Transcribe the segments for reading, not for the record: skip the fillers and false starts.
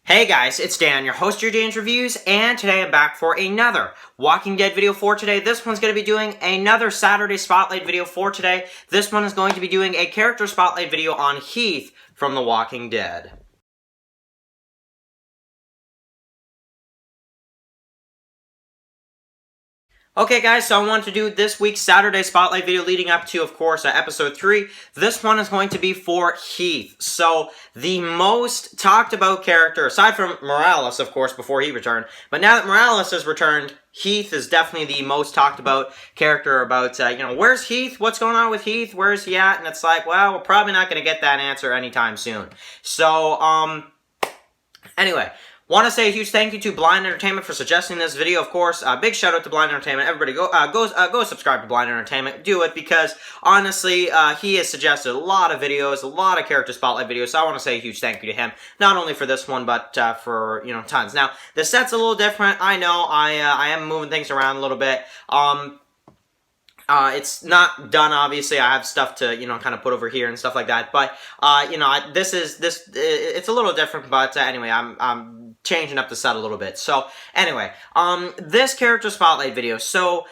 Hey guys, it's Dan, your host of your Dan's Reviews, and today I'm back for another Walking Dead video for today. This one's going to be doing another Saturday Spotlight video for today. This one is going to be doing a character Spotlight video on Heath from The Walking Dead. Okay guys, so I want to do this week's Saturday Spotlight video leading up to, of course, episode 3. This one is going to be for Heath. So, the most talked about character, aside from Morales, of course, before he returned, but now that Morales has returned, Heath is definitely the most talked about character about, where's Heath? What's going on with Heath? Where's he at? And it's like, well, we're probably not going to get that answer anytime soon. So, anyway. Want to say a huge thank you to Blind Entertainment for suggesting this video, of course. Big shout out to Blind Entertainment. Everybody go subscribe to Blind Entertainment. Do it because, honestly, he has suggested a lot of videos, a lot of character spotlight videos, so I want to say a huge thank you to him. Not only for this one, but for, tons. Now, the set's a little different. I know I am moving things around a little bit. It's not done, obviously. I have stuff to, kind of put over here and stuff like that. But, it's a little different. But, anyway, I'm changing up the set a little bit. So, anyway, this character spotlight video. So,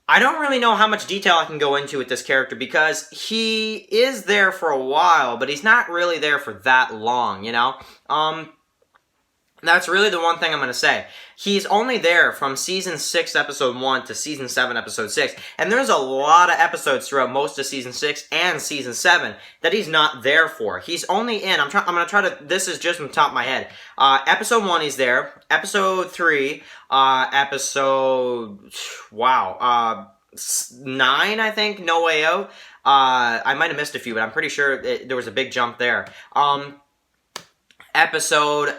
I don't really know how much detail I can go into with this character because he is there for a while, but he's not really there for that long, That's really the one thing I'm going to say. He's only there from Season 6, Episode 1 to Season 7, Episode 6. And there's a lot of episodes throughout most of Season 6 and Season 7 that he's not there for. He's only in, I'm going to try to, this is just from the top of my head. Episode 1, he's there. Episode 3, Episode, 9, I think, No Way Out. I might have missed a few, but I'm pretty sure there was a big jump there. Episode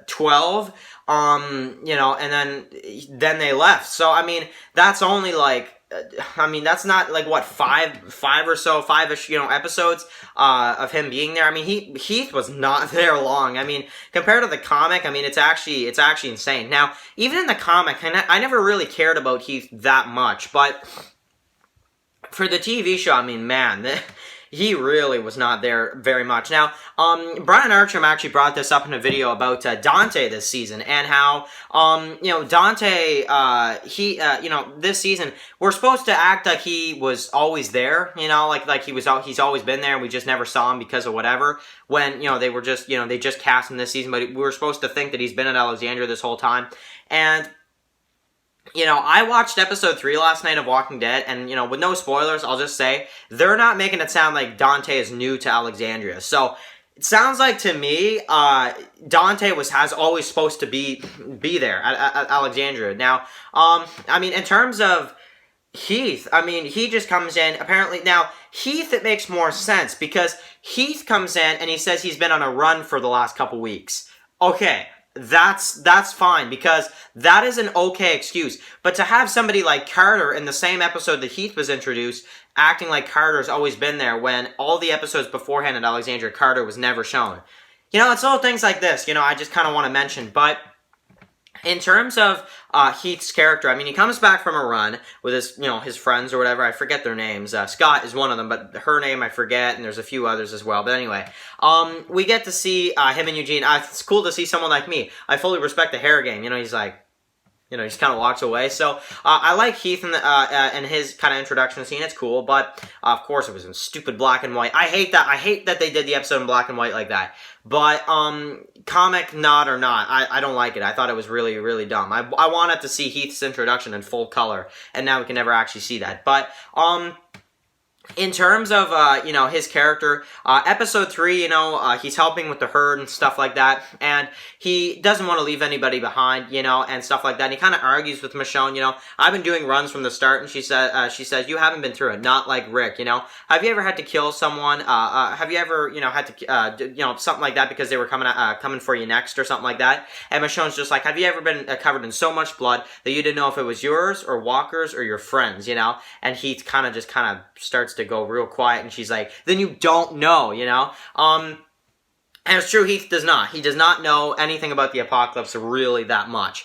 12, and then they left. So, I mean, that's only like, that's not like, what, five-ish, episodes of him being there. I mean, Heath was not there long. I mean, compared to the comic, I mean, it's actually insane. Now, even in the comic, I never really cared about Heath that much, but for the TV show, I mean, man, he really was not there very much. Now, Brian Archam actually brought this up in a video about Dante this season, and how, Dante, this season, we're supposed to act like he was always there, like he's always been there, and we just never saw him because of whatever, when, they were just, they just cast him this season, but we were supposed to think that he's been at Alexandria this whole time, and I watched episode 3 last night of Walking Dead, and, with no spoilers, I'll just say, they're not making it sound like Dante is new to Alexandria. So, it sounds like to me, Dante has always supposed to be there at Alexandria. Now, in terms of Heath, he just comes in, apparently, now, Heath, it makes more sense, because Heath comes in, and he says he's been on a run for the last couple weeks. Okay. That's fine, because that is an okay excuse. But to have somebody like Carter in the same episode that Heath was introduced, acting like Carter's always been there, when all the episodes beforehand at Alexandria, Carter was never shown. It's little things like this, I just kind of want to mention. But in terms of Heath's character, he comes back from a run with his friends or whatever. I forget their names. Scott is one of them, but her name I forget, and there's a few others as well. But anyway, we get to see him and Eugene. It's cool to see someone like me. I fully respect the hair game. He's like, he just kind of walks away. So, I like Heath and his kind of introduction scene. It's cool, but, of course, it was in stupid black and white. I hate that. I hate that they did the episode in black and white like that. But, comic nod or not, I don't like it. I thought it was really, really dumb. I wanted to see Heath's introduction in full color, and now we can never actually see that. But, in terms of, his character, episode 3, he's helping with the herd and stuff like that, and he doesn't want to leave anybody behind, and stuff like that, and he kind of argues with Michonne, I've been doing runs from the start, and she says, you haven't been through it, not like Rick, have you ever had to kill someone, have you ever, had to, something like that, because they were coming for you next, or something like that, and Michonne's just like, have you ever been covered in so much blood that you didn't know if it was yours, or Walker's, or your friends, and he kind of starts to go real quiet, and she's like, then you don't know, and it's true, Heath does not. He does not know anything about the apocalypse really that much.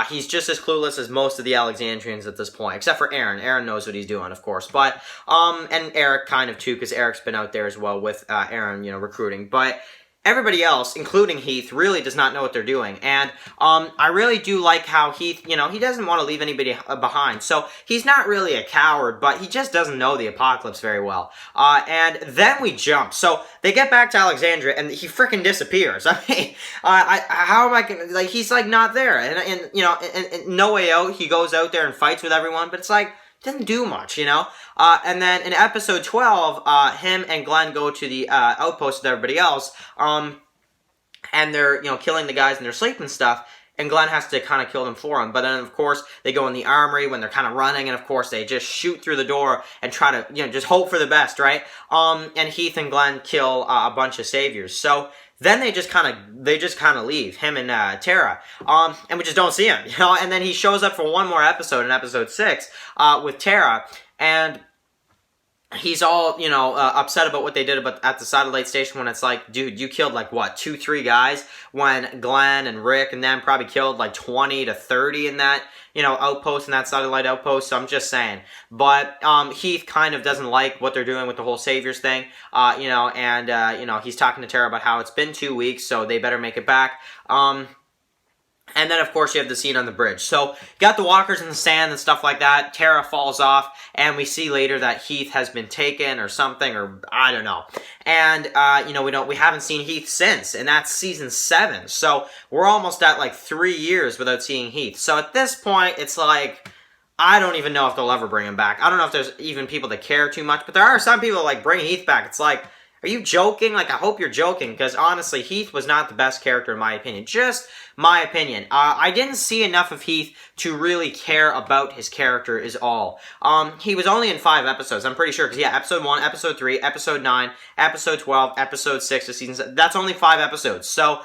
He's just as clueless as most of the Alexandrians at this point, except for Aaron. Aaron knows what he's doing, of course, but, and Eric kind of too, because Eric's been out there as well with Aaron, recruiting, but everybody else, including Heath, really does not know what they're doing. And I really do like how Heath, you know, he doesn't want to leave anybody behind. So he's not really a coward, but he just doesn't know the apocalypse very well. And then we jump. So they get back to Alexandria, and he freaking disappears. I mean, how am I gonna, like, he's like not there. And you know, in No Way Out, he goes out there and fights with everyone, but it's like, didn't do much, you know? And then in episode 12, him and Glenn go to the outpost with everybody else, and they're, you know, killing the guys in their sleep and stuff, and Glenn has to kind of kill them for him. But then, of course, they go in the armory when they're kind of running, and of course, they just shoot through the door and try to, you know, just hope for the best, right? And Heath and Glenn kill a bunch of saviors. So then they just kind of leave, him and Tara, and we just don't see him, you know. And then he shows up for one more episode in episode 6 with Tara, and he's all, you know, upset about what they did at the satellite station, when it's like, dude, you killed like what, 2-3 guys, when Glenn and Rick and them probably killed like 20 to 30 in that, you know, outpost, in that satellite outpost. So I'm just saying. But Heath kind of doesn't like what they're doing with the whole Saviors thing, you know, and you know, he's talking to Tara about how it's been 2 weeks, so they better make it back. And then, of course, you have the scene on the bridge. So, you got the walkers in the sand and stuff like that. Tara falls off, and we see later that Heath has been taken or something, or I don't know. And, you know, we haven't seen Heath since, and that's season 7. So, we're almost at, like, 3 years without seeing Heath. So, at this point, it's like, I don't even know if they'll ever bring him back. I don't know if there's even people that care too much, but there are some people that, like, bring Heath back. It's like, are you joking? Like, I hope you're joking, because honestly, Heath was not the best character in my opinion. Just my opinion. I didn't see enough of Heath to really care about his character is all. He was only in 5 episodes, I'm pretty sure, because yeah, episode 1, episode 3, episode 9, episode 12, episode 6 of season 7. That's only 5 episodes. So,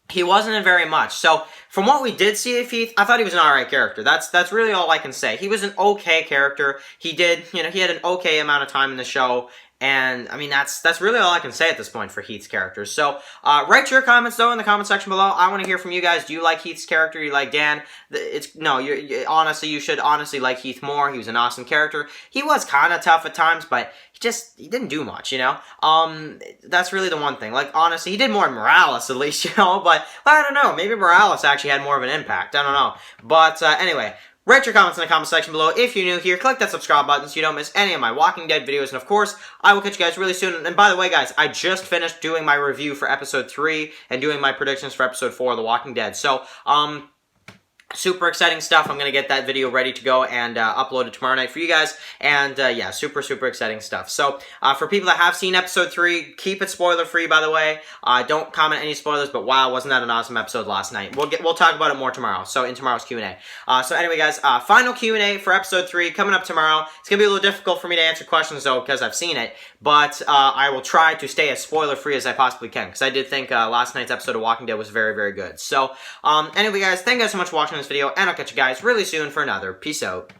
he wasn't in very much. So, from what we did see of Heath, I thought he was an alright character. That's really all I can say. He was an okay character. He did, you know, he had an okay amount of time in the show. And, I mean, that's really all I can say at this point for Heath's character. So, write your comments, though, in the comment section below. I want to hear from you guys. Do you like Heath's character? Do you like Dan? Honestly, you should honestly like Heath more. He was an awesome character. He was kind of tough at times, but he didn't do much, you know? That's really the one thing. Like, honestly, he did more than Morales, at least, you know? But, I don't know. Maybe Morales actually had more of an impact. I don't know. But, anyway, write your comments in the comment section below. If you're new here, click that subscribe button so you don't miss any of my Walking Dead videos. And of course, I will catch you guys really soon. And by the way, guys, I just finished doing my review for episode 3 and doing my predictions for episode 4 of The Walking Dead. So, super exciting stuff. I'm going to get that video ready to go and upload it tomorrow night for you guys. And yeah, super exciting stuff. So for people that have seen episode 3, keep it spoiler free, by the way. Don't comment any spoilers, but wow, wasn't that an awesome episode last night. We'll talk about it more tomorrow, so in tomorrow's Q&A. So anyway, guys, final Q&A for episode 3 coming up tomorrow. It's going to be a little difficult for me to answer questions, though, because I've seen it. But I will try to stay as spoiler free as I possibly can, because I did think last night's episode of Walking Dead was very good. So anyway, guys, thank you guys so much for watching this video, and I'll catch you guys really soon for another. Peace out.